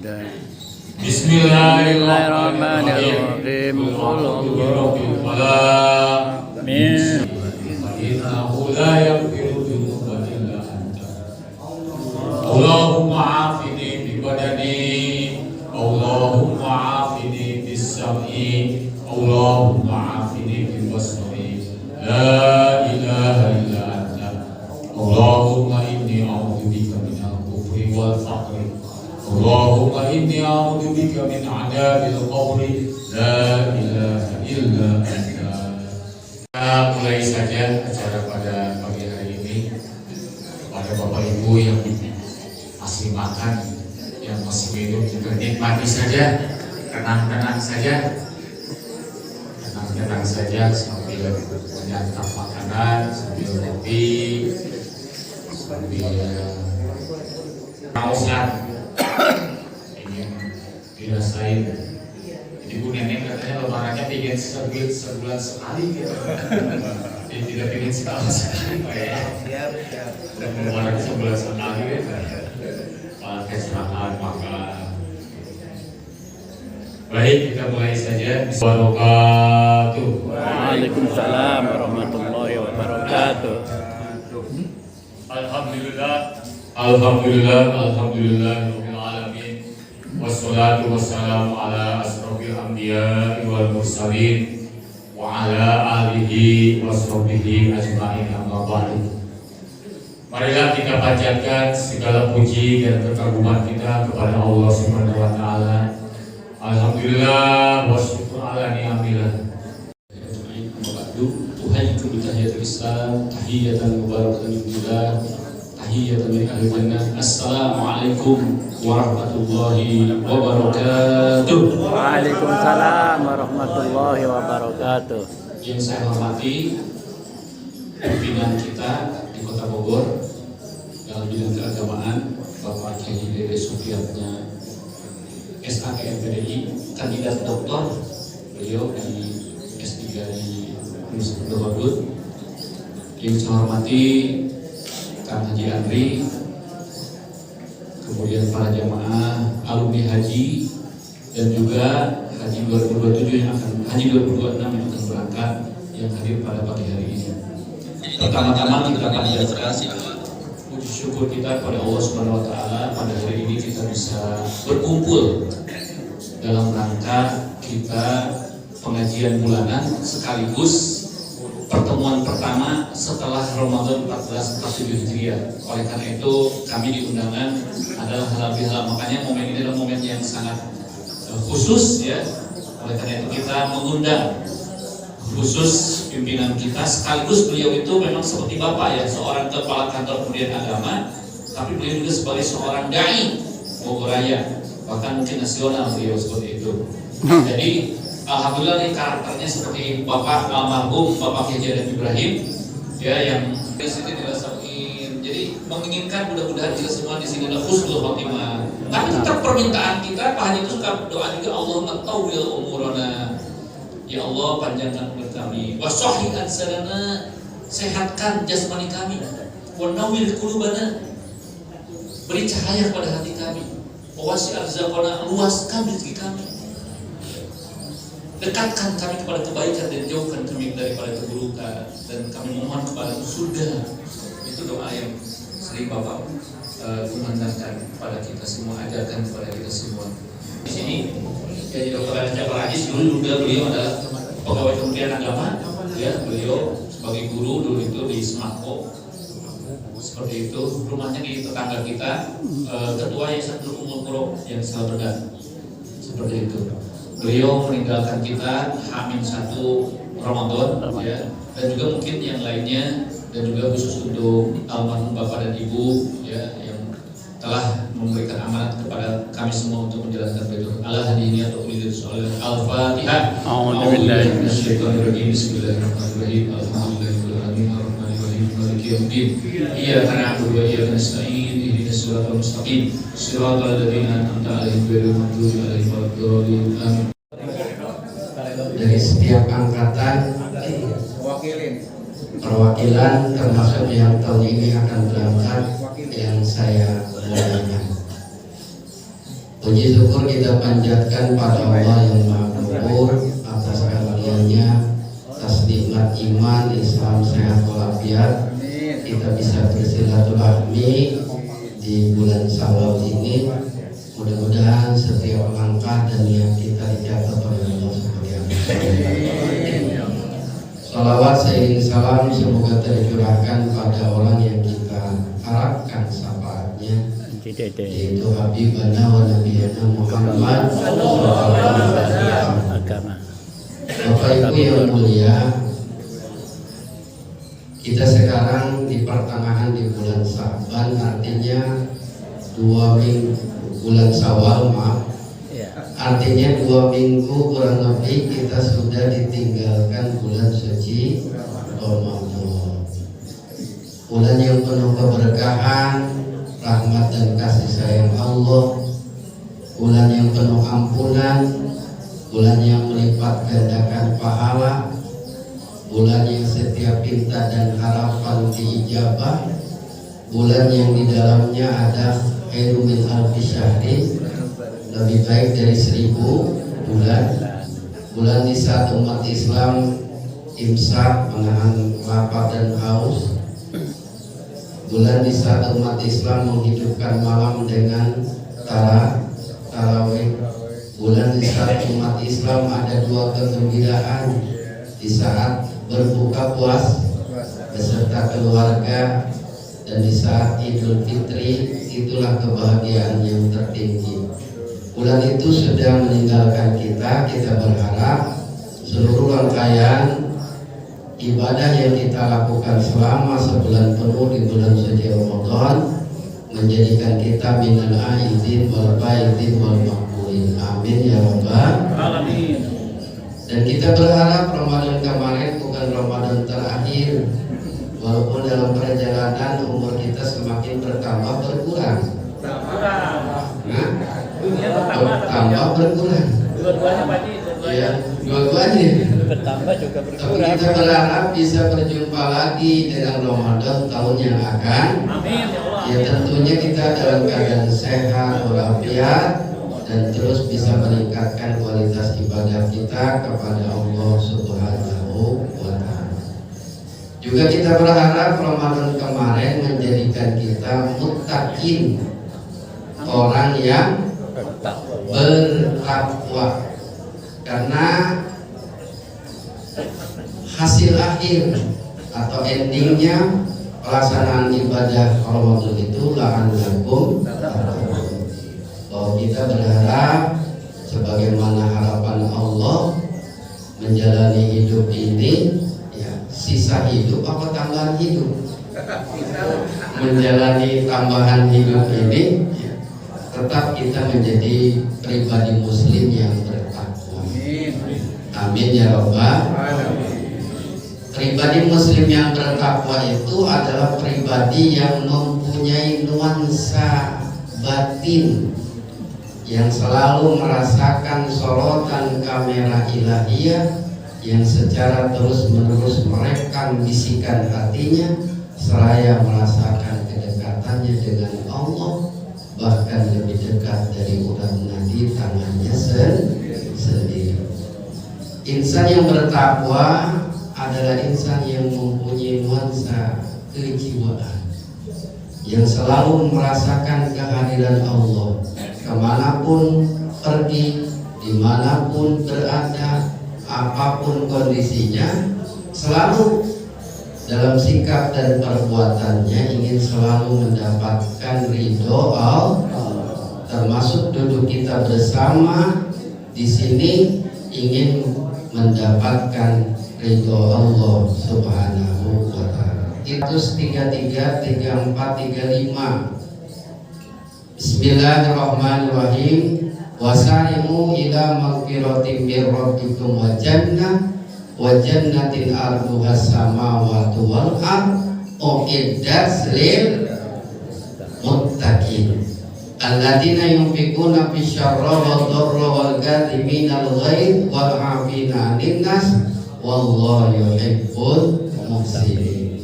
Bismillahirrahmanirrahim. Qul Allahumma afini bi badani, Allahumma afini bis sam'i, Allahumma afini bil basari. La ilaha illa anta. Allahumma inni a'udzubika minal kufri wal faqri. Allahumma inni a'udzubika min 'adzabil qabri. La ilaha illa anta. Kita mulai saja acara pada pagi hari ini. Kepada Bapak Ibu yang masih makan, yang masih minum juga nikmati saja, tenang-tenang saja, tenang-tenang saja sambil menyantap makanan, sambil kopi, sambil kausan ingin dirasain. Jadi Bu Nenek katanya lebarannya ingin sebulan sekali gitu. Jadi tidak ingin sekali Pak ya. Dan lebaran sebulan sekali gitu. Pakai serangan makan. Baik, kita mulai saja. Bismillahirrahmanirrahim. Waalaikumsalam warahmatullahi wabarakatuh. Alhamdulillah, alhamdulillah, alhamdulillah rabbil alamin. Wassalatu wassalamu ala asrofil anbiya wal mursalin wa ala alihi washabihi ajma'in, amma ba'du. Marilah kita panjatkan segala puji dan kekaguman kita kepada Allah Subhanahu wa taala. Alhamdulillah wa syukur ala ni'amillah. Tuhayyikum bi tahiyatil Islam, tahiyatan mubarakatan billah, tahiyatan min ahli jannah. Assalamualaikum warahmatullahi wabarakatuh. Waalaikumsalam warahmatullahi wabarakatuh. Yang saya hormati pimpinan kita di Kota Bogor dalam bidang keagamaan, Bapak Haji Dede Supriyatna, SAKMPDI, kandidat doktor, beliau di S3 di Universitas Bogor. Yang saya hormati Kang Haji Andri, kemudian para jamaah alumni haji dan juga haji 2027 yang akan haji 2026 yang akan berangkat yang hadir pada pagi hari ini. Pertama-tama kita panjatkan puji syukur kita kepada Allah Subhanahu wa taala pada hari ini kita bisa berkumpul dalam rangka kita pengajian bulanan sekaligus pertemuan pertama setelah Ramadan 1447 Hijriah. Oleh karena itu kami di undangan adalah halal, makanya momen ini adalah momen yang sangat khusus ya. Oleh karena itu kita mengundang khusus pimpinan kita, sekaligus beliau itu memang seperti bapak ya, seorang kepala kantor pendidikan agama, tapi beliau juga sebagai seorang dai Bogor Raya, bahkan mungkin nasional beliau seperti itu. Jadi alhamdulillah nih karakternya seperti bapak almarhum Bapak Haji Adam Ibrahim ya, yang di sini dirasain. Jadi menginginkan mudah-mudahan kita semua di sini adalah husnul khotimah. Tapi tetap permintaan kita Pak Haji itu suka doa juga, Allahumma tawwil umurana. Ya Allah, panjangkan umur kami. Wasahih ansadana, sehatkan jasmani kami. Wa nawwir qulubana, beri cahaya pada hati kami. Wasi arzaqana, luaskan rezeki kami. Dekatkan kami kepada kebaikan dan jauhkan kami daripada keburukan, dan kami mohon kepada surga. Itu doa yang sering Bapak kumandangkan kepada kita semua, ajarkan kepada kita semua. Di sini ya, Dr. Anca Paradis dulu juga beliau adalah pegawai Kementerian Agama ya, beliau sebagai guru dulu itu di Smako seperti itu. Rumahnya di tetangga kita, ketua Yayasan Umul Qura yang Selabergan seperti itu. Beliau meninggalkan kita H-1 Ramadan ya, dan juga mungkin yang lainnya, dan juga khusus untuk almarhum Bapak dan Ibu ya, yang telah memberikan amanat kepada kami semua untuk menjalankan baitul Allah hadiniah atau Al-Fatihah. A'udzubillahi minasyaitonir rajim. Bismillahirrahmanirrahim. Alhamdulillahirabbil alamin. Maliki yaumiddin. Iyyaka na'budu wa iyyaka nasta'in. Ihdinas siratal mustaqim. Shiratal ladzina an'amta 'alaihim ghairil maghdubi 'alaihim waladdallin. Amin. Dari setiap angkatan perwakilan termasuk yang tahun ini akan berangkat yang saya muliakan. Puji syukur kita panjatkan pada Allah yang Maha Luhur atas karunia-Nya, atas nikmat iman, Islam, sehat walafiat. Kita bisa bersilaturahmi di bulan Syawal ini. Mudah-mudahan setiap langkah dan niat kita dicatat oleh Allah Subhanahu wa Ta'ala. Salawat seiring salam semoga tercurahkan pada orang yang kita harapkan syafaatnya, yaitu Habibana wa Nabiyana Muhammad sallallahu alaihi wasallam. Bapak Ibu yang mulia, kita sekarang di pertengahan di bulan Sa'ban, artinya 2 minggu bulan Syawal, artinya 2 minggu kurang lebih kita sudah ditinggalkan bulan suci Ramadan, bulan yang penuh keberkahan, rahmat dan kasih sayang Allah, bulan yang penuh ampunan, bulan yang melipat gandakan pahala, bulan yang setiap pinta dan harapan diijabah, bulan yang di dalamnya ada khairu min alfi syahrin, lebih baik dari 1000 bulan. Bulan di saat umat Islam imsak menahan lapar dan haus, bulan di saat umat Islam menghidupkan malam dengan tarawih, bulan di saat umat Islam ada 2 kegembiraan, di saat berbuka puasa beserta keluarga dan di saat Idul Fitri. Itulah kebahagiaan yang tertinggi. Bulan itu sudah meninggalkan kita. Kita berharap seluruh rangkaian ibadah yang kita lakukan selama sebulan penuh di bulan suci Ramadan menjadikan kita minal aidin wal faizin wal maqbulin. Amin ya rabbal alamin. Dan kita berharap Ramadan kemarin bukan Ramadan terakhir. Walaupun dalam perjalanan umur kita semakin bertambah berkurang. Bertambah berkurang. Dua-duanya Pak Haji. Ya, dua-duanya. Bertambah juga Tapi berkurang. kita berharap bisa berjumpa lagi dengan Ramadan tahun yang akan. Amin ya Allah. Ya tentunya kita dalam keadaan sehat walafiat dan terus bisa meningkatkan kualitas ibadah kita kepada Allah Subhanahu wa Ta'ala. Juga kita berharap Ramadan kemarin menjadikan kita muttaqin, orang yang bertakwa, karena hasil akhir atau endingnya pelaksanaan ibadah Ramadan itu la'allakum tattaqun. Bahwa kita berharap sebagaimana harapan Allah menjalani hidup ini, sisa hidup apa tambahan hidup, menjalani tambahan hidup ini, tetap kita menjadi pribadi muslim yang bertakwa. Amin ya rabbal alamin. Pribadi muslim yang bertakwa itu adalah pribadi yang mempunyai nuansa batin, yang selalu merasakan sorotan kamera ilahiyah, yang secara terus-menerus merekam bisikan hatinya, seraya merasakan kedekatannya dengan Allah, bahkan lebih dekat dari urat nadi tangannya sendiri. Insan yang bertakwa adalah insan yang mempunyai nuansa kejiwaan, yang selalu merasakan kehadiran Allah kemanapun pergi, dimanapun berada, apapun kondisinya, selalu dalam sikap dan perbuatannya ingin selalu mendapatkan ridho Allah. Termasuk duduk kita bersama di sini ingin mendapatkan ridho Allah Subhanahu wa Ta'ala. Titus 33, 34, 35. Bismillahirrahmanirrahim. Wasari'u ila maghfiratin min rabbikum wa jannatin arduhas samawati wal ard uiddat lil muttaqin alladzina yunfiquna fis syarra wad dharra wal kadhimina al ghaidh wal 'afina 'anil nas wallahu yuhibbul muhsinin.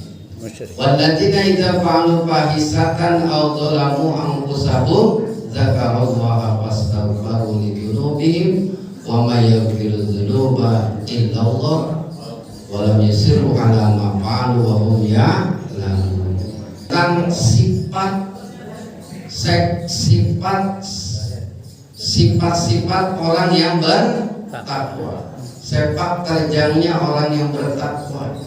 Walladzina idza fa'alu fahisatan aw dzalamu anfusahum dzakarullaha wa may yaghfiru dzunuba illallah wa lam yusirru ala ma fa'alu wa hum ya'lamun. Tentang sifat orang yang bertakwa, sepak terjangnya orang yang bertakwa.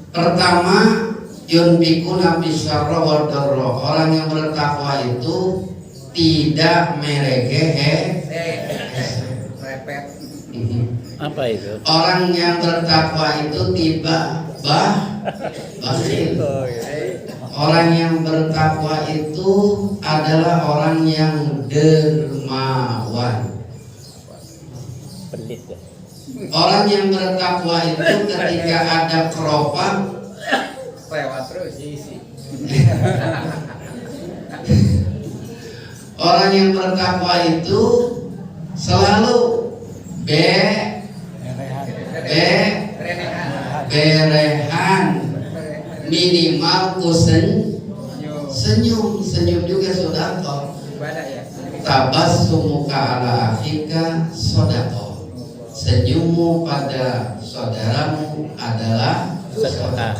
Pertama, yunfikuna bisyarra wad darra. Orang yang bertakwa itu tidak merege Apa itu? Orang yang bertakwa itu tidak bakhil. Orang yang bertakwa itu adalah orang yang dermawan. Pelit ya. Orang yang bertakwa itu ketika ada keropak lewat terus isi. Orang yang bertakwa itu selalu berehan, minimal senyum juga sodako. Tabassumuka ala akhika sodako. Senyummu pada saudaramu adalah Sedekah.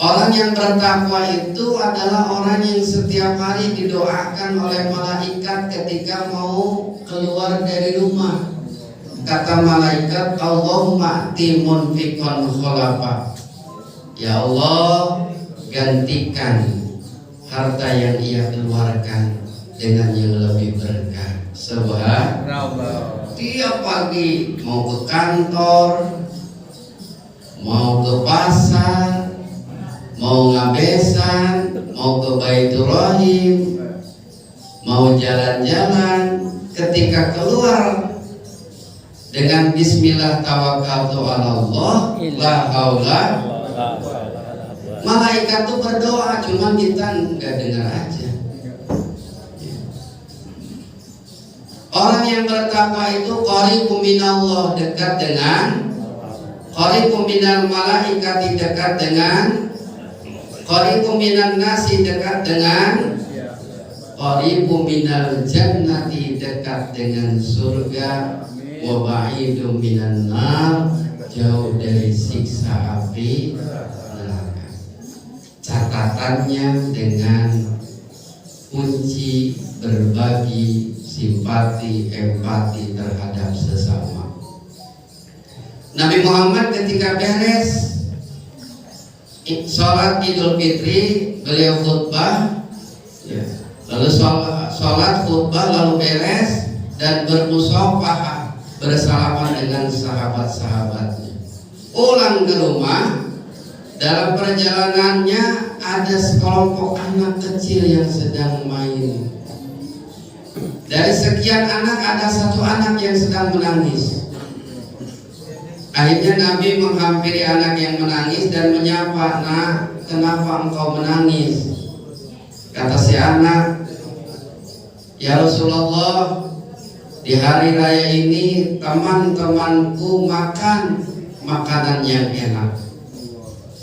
Orang yang bertakwa itu adalah orang yang setiap hari didoakan oleh malaikat ketika mau keluar dari rumah. Kata malaikat, Allahumma ati munfiqan khalafa. Ya Allah, gantikan harta yang ia keluarkan dengan yang lebih berkah. Sebab tiap pagi mau ke kantor, mau ke pasar, mau ngabesan, mau ke Baitur Rahim, mau jalan-jalan, ketika keluar dengan bismillah tawakkaltu 'ala Allah la haula, malaikat tuh berdoa, cuman kita nggak dengar aja. Orang yang bertakwa itu qaribun minallah, dekat dengan, qaribun minal malaikati, dekat dengan, qaribun minan nasi, dekat dengan, qaribun minal jannati, dekat dengan surga, wa ba'idun minan nar, jauh dari siksa api neraka. Catatannya dengan kunci berbagi simpati, empati terhadap sesama. Nabi Muhammad ketika beres sholat Idul Fitri, beliau khutbah, ya. Lalu sholat khutbah, lalu beres dan bermusafahah, bersalaman dengan sahabat-sahabatnya. Pulang ke rumah, dalam perjalanannya ada sekelompok anak kecil yang sedang main. Dari sekian anak ada satu anak yang sedang menangis. Akhirnya Nabi menghampiri anak yang menangis dan menyapa, "Nak, kenapa engkau menangis?" Kata si anak, "Ya Rasulullah, di hari raya ini teman-temanku makan makanan yang enak,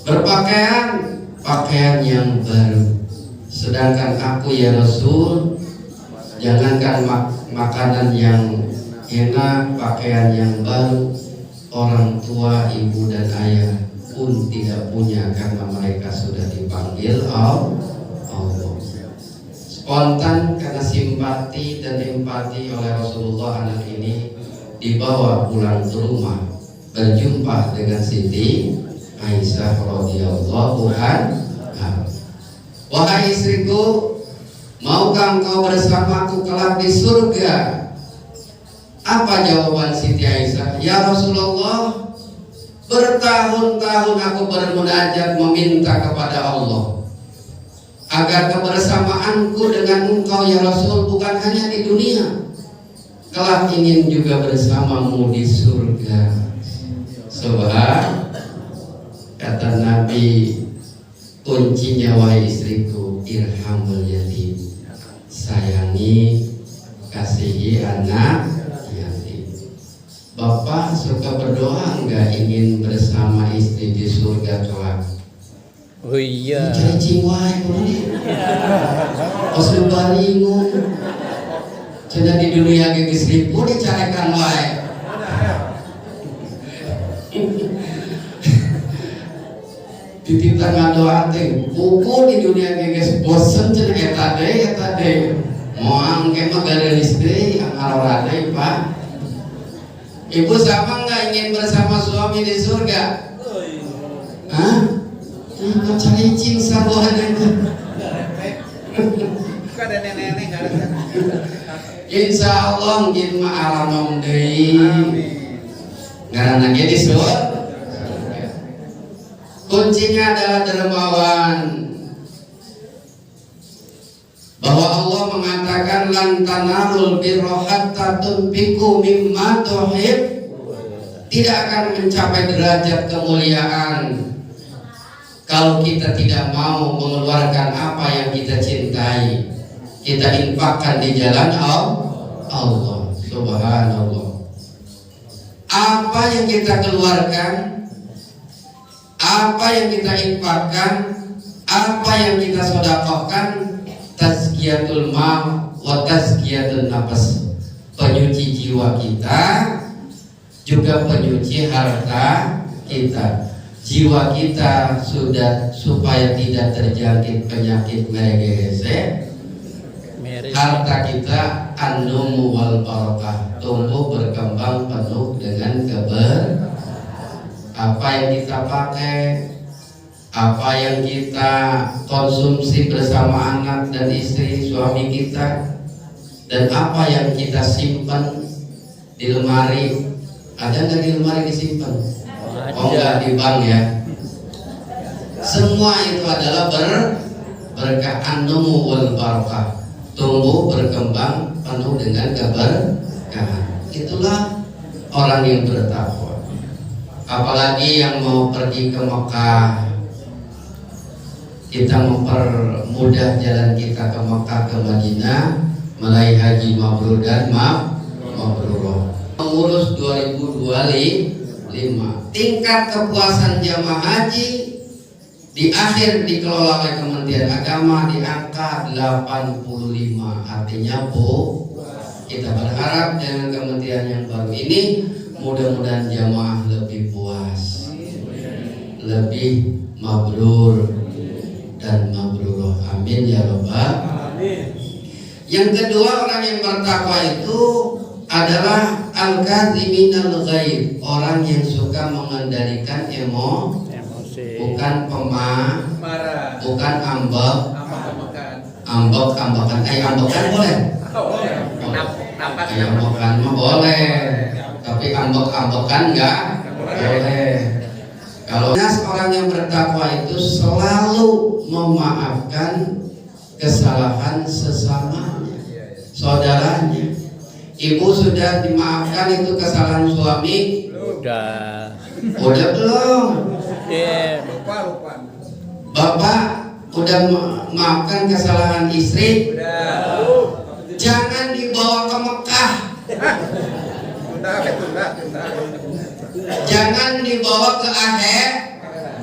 berpakaian pakaian yang baru, sedangkan aku ya Rasul, jangankan makanan yang enak, pakaian yang baru, orang tua, ibu dan ayah pun tidak punya karena mereka sudah dipanggil Allah." Spontan karena simpati dan empati oleh Rasulullah, anak ini dibawa pulang ke rumah, berjumpa dengan Siti Aisyah radhiyallahu anha. "Wahai istriku, maukah engkau bersamaku kelak di surga?" Apa jawaban Siti Aisyah? "Ya Rasulullah, bertahun-tahun aku bermunajat meminta kepada Allah agar kebersamaanku dengan engkau ya Rasul bukan hanya di dunia, kelak ingin juga bersamamu di surga." Sebab kata Nabi, kuncinya wahai istriku, irhamul yatim, sayangi, kasihi anak yatim. Bapak suka berdoa enggak ingin bersama istri di surga kelak? Oh iya. Cari ciwai, os baringun, Sudah di dunia geus ribu dicarekan wae. Titipan ngadoa teh, buku di dunia geus bosen cenah eta deui. Moang ke mah garelis deui angarora deui, Pak. Ibu sama nggak ingin bersama suami di surga? Hah? Nah, cari cing sabuhan itu. Kada nenek-nenek kada. Insya Allah jin mah alamom deui. Amin. Ngaranna ge di surga. Kuncinya adalah dermawan. Bahwa Allah mengatakan lan tanalul birra hatta tunfiqu mimma tuhib. Tidak akan mencapai derajat kemuliaan kalau kita tidak mau mengeluarkan apa yang kita cintai. Kita infakkan di jalan Allah. Subhanallah. Apa yang kita keluarkan, apa yang kita infakkan, apa yang kita sedekahkan, tazkiyatul mal wa tazkiyatun nafs, penyuci jiwa kita juga penyuci harta kita. Jiwa kita sudah supaya tidak terjangkit penyakit merege, harta kita an-numu wal barakah, tumbuh berkembang penuh dengan keberkahan. Apa yang kita pakai, apa yang kita konsumsi bersama anak dan istri suami kita, dan apa yang kita simpan di lemari. Ada nggak di lemari disimpan? Oh nggak di bank ya. Semua itu adalah berkah an-numu wal barakah, tumbuh berkembang penuh dengan keberkahan. Itulah orang yang bertakwa. Apalagi yang mau pergi ke Mekah, kita mempermudah jalan kita ke Mekah, ke Madinah, meraih haji mabrur dan mabrurah. Mengurus 2025, tingkat kepuasan jamaah haji di akhir dikelola oleh Kementerian Agama di angka 85. Artinya kita berharap dengan kementerian yang baru ini mudah-mudahan jamaah lebih puas, lebih mabrur dan mabrurah. Amin ya rabbal alamin. Yang kedua, orang yang bertakwa itu adalah al-kadziminal ghaib, orang yang suka mengendalikan emosi, bukan pemarah, bukan ambek-ambekan boleh. Ambekan mah boleh, tapi ambek-ambekan enggak boleh. Kalau orang yang bertakwa itu selalu memaafkan kesalahan sesamanya, saudaranya. Ibu sudah dimaafkan itu kesalahan suami? Udah belum? Lupa. Bapak udah maafkan kesalahan istri? Udah. Jangan dibawa ke Mekah. Tunda. Jangan dibawa ke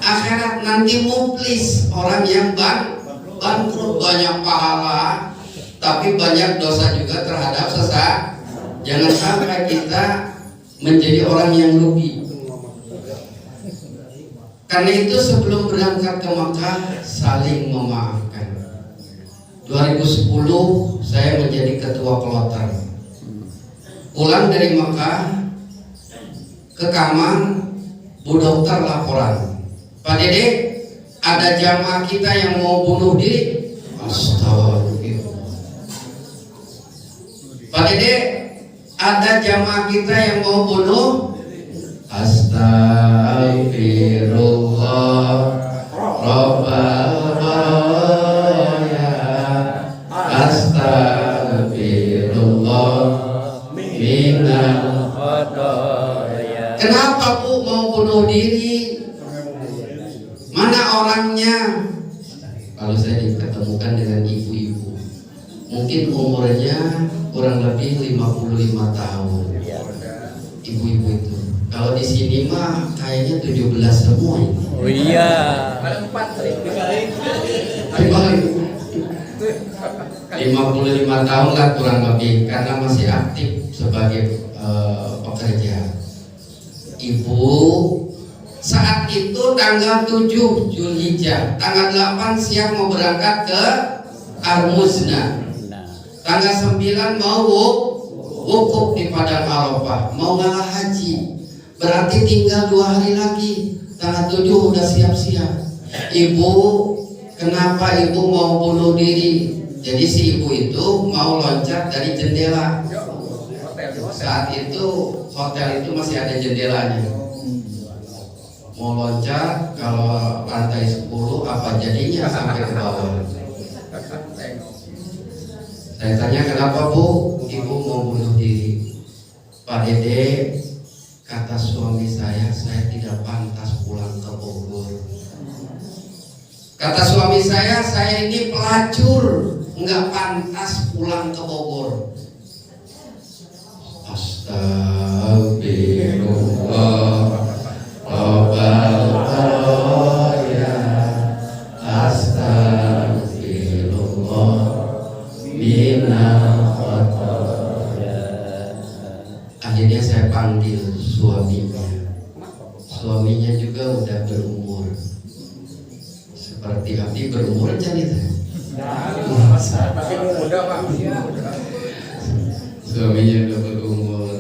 akhirat, nanti muflis, orang yang bangkrut, banyak pahala tapi banyak dosa juga terhadap sesat. Jangan sampai kita menjadi orang yang rugi. Karena itu sebelum berangkat ke Makkah saling memaafkan. 2010 saya menjadi ketua kloter. Pulang dari Makkah ke kamar, Bu Dokter laporan, Pak Dede, ada jamaah kita yang mau bunuh diri. Astagfirullah. Pak Dede, ada jamaah kita yang mau bunuh. Astagfirullah Rabbana ya Astagfirullah minal khotaya. Kenapa Bu mau bunuh diri? Mana orangnya? Kalau saya diketemukan dengan ibu-ibu, mungkin umurnya kurang lebih 55 tahun. Ibu-ibu itu. Kalau di sini mah kayaknya 17 semua ini. Oh iya. Ada 4 Dibalik. 55 tahun lah kurang lebih, karena masih aktif sebagai pekerja. Ibu saat itu tanggal 7 Zulhijjah, tanggal 8 siap mau berangkat ke Armuzna, tanggal 9 mau wukuf di Padang Arafah, mau ngalah haji. Berarti tinggal 2 hari lagi, tanggal 7 udah siap-siap. Ibu, kenapa ibu mau bunuh diri? Jadi si ibu itu mau loncat dari jendela. Saat itu hotel itu masih ada jendelanya. Mau loncat, kalau lantai 10 apa jadinya sampai ke bawah. Saya tanya, kenapa bu? Ibu mau bunuh diri. Pak Dede, kata suami saya tidak pantas pulang ke Bogor. Kata suami saya ini pelacur, nggak pantas pulang ke Bogor. Astagfirullah, astagfirullah, minal khotoya. Akhirnya saya panggil suaminya. Suaminya juga udah berumur. Seperti Abdi berumur aja nih. Suaminya udah berumur.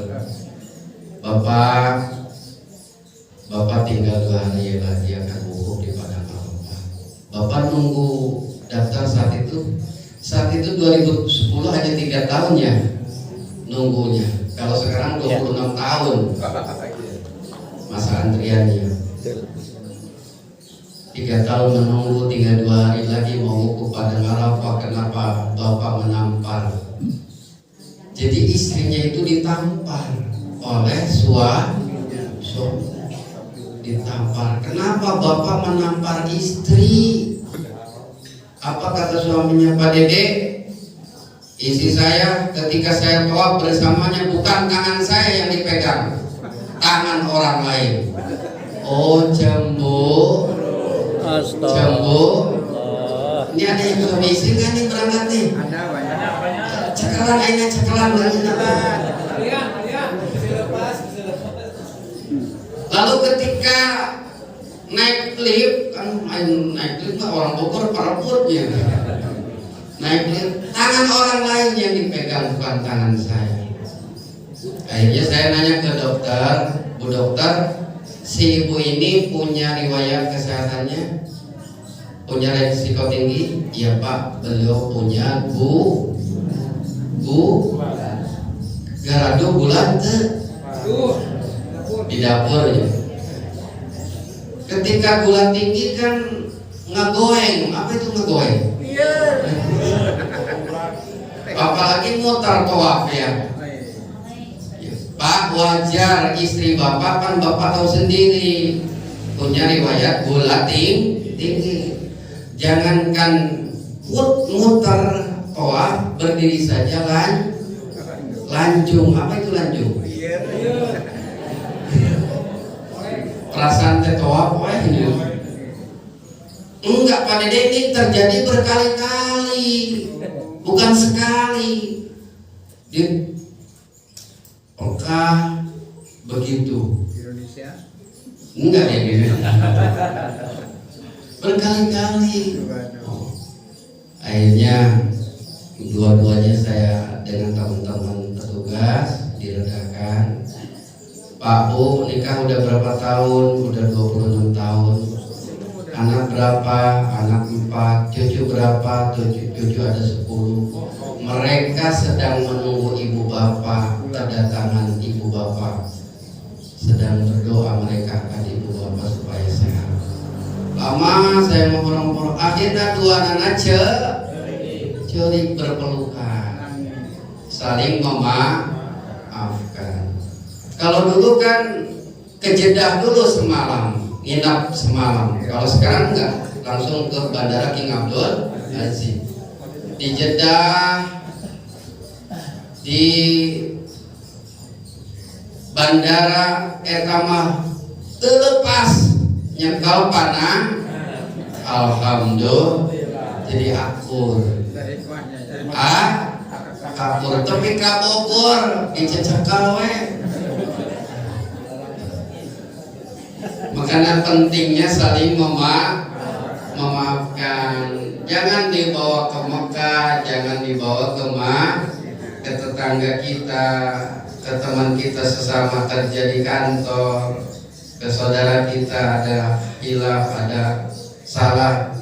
Bapak tinggal 2 hari lagi akan wukuf di Padang Arafah. Bapak nunggu daftar saat itu 2010 hanya 3 tahun ya nunggunya. Kalau sekarang 26 tahun masa antriannya. 3 tahun menunggu, tinggal 2 hari lagi mau wukuf Padang Arafah. Kenapa Bapak menampar? Jadi istrinya itu ditampar oleh suami. Ditampar. Kenapa Bapak menampar istri? Apa kata suaminya? Pak Dede, istri saya ketika saya tawaf bersamanya bukan tangan saya yang dipegang, tangan orang lain. Oh jambu, jambu. Ini ada yang suami istri kan nih berangkat nih? Ada banyak. Cekalan aina cekalan lagi nabat. Lalu ketika naik lift, kan naik lift lah orang Bogor paraputnya. Naik lift, tangan orang lain yang dipegang bukan tangan saya. Akhirnya saya nanya ke dokter, Bu dokter, si ibu ini punya riwayat kesehatannya, punya resiko tinggi? Iya Pak, beliau punya garado bulan di dapur ya. Ketika gula tinggi kan ngegoeng. Apa itu ngegoeng? Apalagi mutar tawaf ya. Pak, wajar istri bapak kan bapak tahu sendiri punya riwayat gula tinggi. Jangankan muter tawaf, berdiri saja lanjung. Apa itu lanjung? Perasaan tawaf ini enggak, Pak Dede, ini terjadi berkali-kali, bukan sekali. Di Mekah begitu. Indonesia enggak ya gitu. Berkali-kali. Akhirnya dua-duanya saya dengan teman-teman petugas diredakan. Pak Bu, nikah udah berapa tahun? Udah 26 tahun. Anak berapa? Anak 4. Cucu berapa? Cucu ada 10. Mereka sedang menunggu ibu bapak, kedatangan ibu bapak. Sedang berdoa mereka akan ibu bapak supaya sehat. Lama saya mohon-mohon, akhirnya 2 anak celik berpelukan, saling memaafkan. Kalau dulu kan kejedah dulu semalam, nginap semalam. Kalau sekarang enggak, langsung ke Bandara King Abdul Aziz. Di Jeddah, di Bandara Ekamah terlepas nyekal panah, alhamdulillah jadi akur. kapur tapi kabobor dicecekal we. Makanya pentingnya saling memaafkan. Jangan dibawa ke Mekah, jangan dibawa ke tetangga kita, ke teman kita sesama kerja di kantor, ke saudara kita ada hilaf, ada salah.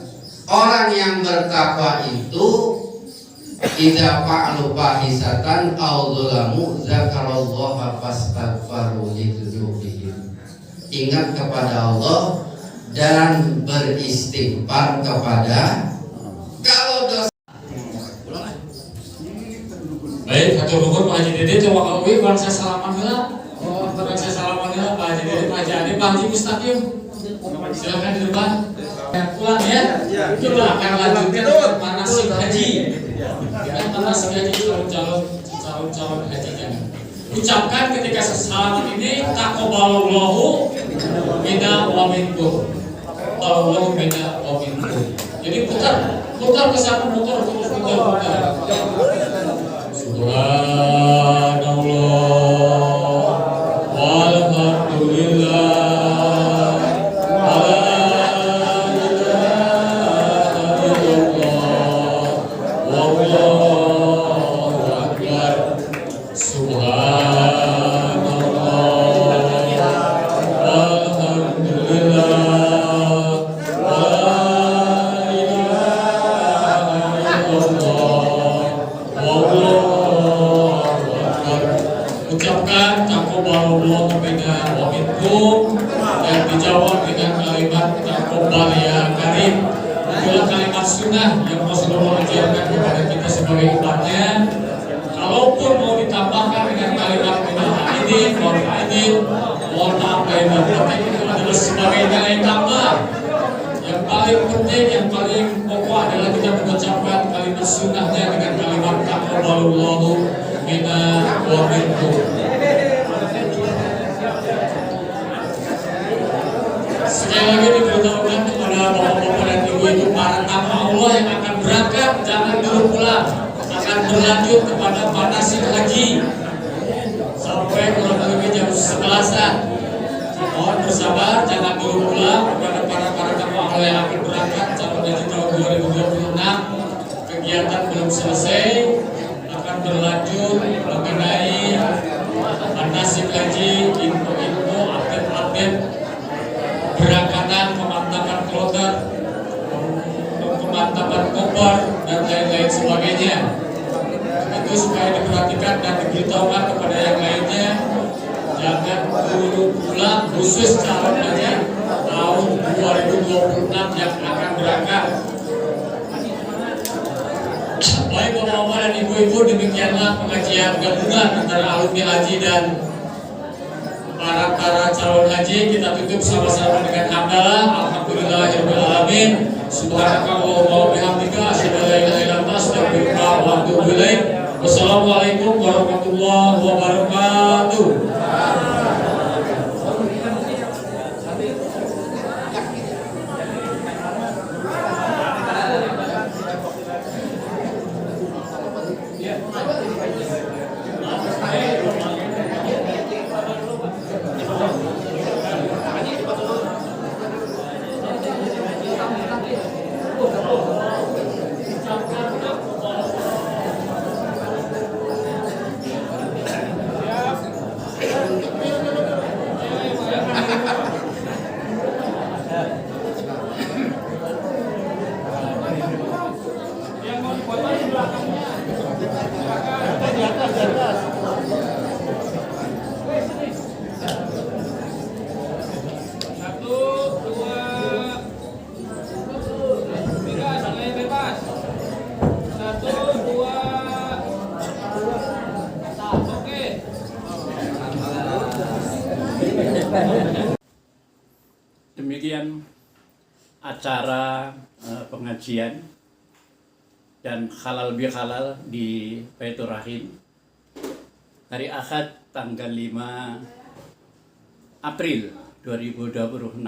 Orang yang bertakwa itu idza fa'alu fahisatan aw dzalamu dzakarallaha fastaghfaru lidzunubihim. Ingat kepada Allah dan beristighfar kepada kalau dosa. Baik, hatur nuhun Pak Haji Dede coba kawi bangsa salaman heula. Oh, bangsa salaman heula Pak Haji Dede, Pak Haji Ade, Pak Haji Mustaqim. Silakan di depan. Pulang ya. Kita akan lanjutkan manasik haji. Manasik haji calon hajinya. Ucapkan ketika salaman ini taqabbalallahu minna wa minkum. Allahu minna wa minkum. Jadi putar ke sana, putar. Subhanallah walhamdulillah la ilaha illallah wallahu akbar. Subhanallah walhamdulillah la ilaha illallah wallahu akbar. Ucapkan taqabbalallahu minna wa minkum dan dijawab dengan kalimat taqabbal ya karim. Itulah kalimat sunnah yang Rasulullah ajarkan kepada kita sebagai umatnya. Kalaupun mau ditambahkan dengan kalimat minal aidin wal aidin, mohon maaf lahir dan batin, itu adalah sebagai nilai tambah. Yang paling penting, yang paling pokok adalah kita mengucapkan kalimat sunnahnya dengan kalimat taqabbalallahu minna wa minkum. Sekali lagi diberitahukan kepada bapak-bapak dan ibu-ibu para tamu Allah yang akan berangkat, jangan dulu pulang, akan berlanjut kepada manasik haji sampai kurang lebih jam 11-an. Mohon bersabar, jangan dulu pulang. Kepada para tamu Allah yang akan berangkat calon haji tahun 2026, kegiatan belum selesai, akan berlanjut mengenai manasik haji, info-info, update-update berangkatan, pemantapan kloter, pemantapan koper dan lain-lain sebagainya. Itu supaya diperhatikan dan diberitahukan kepada yang lainnya. Jangan dulu pulang, khusus calon haji tahun 2026 yang akan berangkat. Baik bapak-bapak dan ibu-ibu, demikianlah pengajian gabungan antara alumni haji dan para calon haji. Kita tutup sama-sama dengan hamdalah. Alhamdulillahirabbil alamin. Subhanakallahumma wa bihamdika asyhadu an la ilaha illa anta astaghfiruka wa atubu ilaik. Wassalamualaikum warahmatullahi wabarakatuh. Demikian acara pengajian dan halal bihalal di Baitur Rahim hari Ahad tanggal 5 April 2026.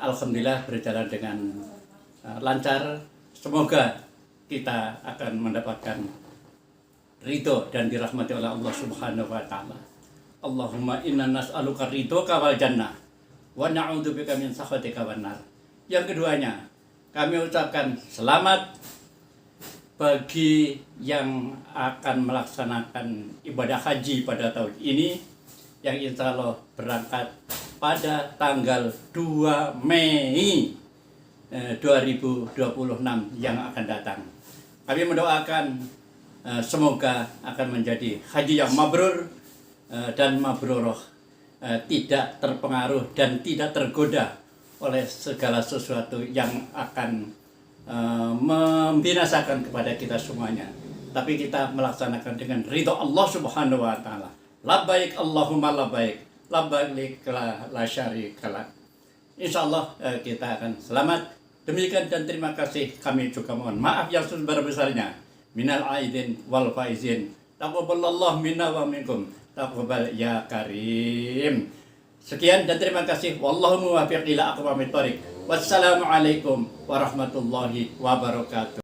Alhamdulillah berjalan dengan lancar. Semoga kita akan mendapatkan ridho dan dirahmati oleh Allah Subhanahu wa taala. Allahumma inna nas'aluka ridhoka wal jannah wa na'udzubika min sakhatika wan nar. Yang keduanya, kami ucapkan selamat bagi yang akan melaksanakan ibadah haji pada tahun ini, yang insya Allah berangkat pada tanggal 2 Mei 2026 yang akan datang. Kami mendoakan semoga akan menjadi haji yang mabrur dan mabrurah, tidak terpengaruh dan tidak tergoda oleh segala sesuatu yang akan membinasakan kepada kita semuanya. Tapi kita melaksanakan dengan ridho Allah Subhanahu wa taala. Labbaik Allahumma labbaik, labbaik la syarika lak. Insyaallah kita akan selamat. Demikian dan terima kasih. Kami juga mohon maaf yang sebesar-besarnya. Minal aidin wal faizin. Taqabbalallahu minna wa minkum. Taqabbal ya karim. Sekian dan terima kasih. Wallahu muwaffiq ila aqwamit thoriq. Wassalamualaikum warahmatullahi wabarakatuh.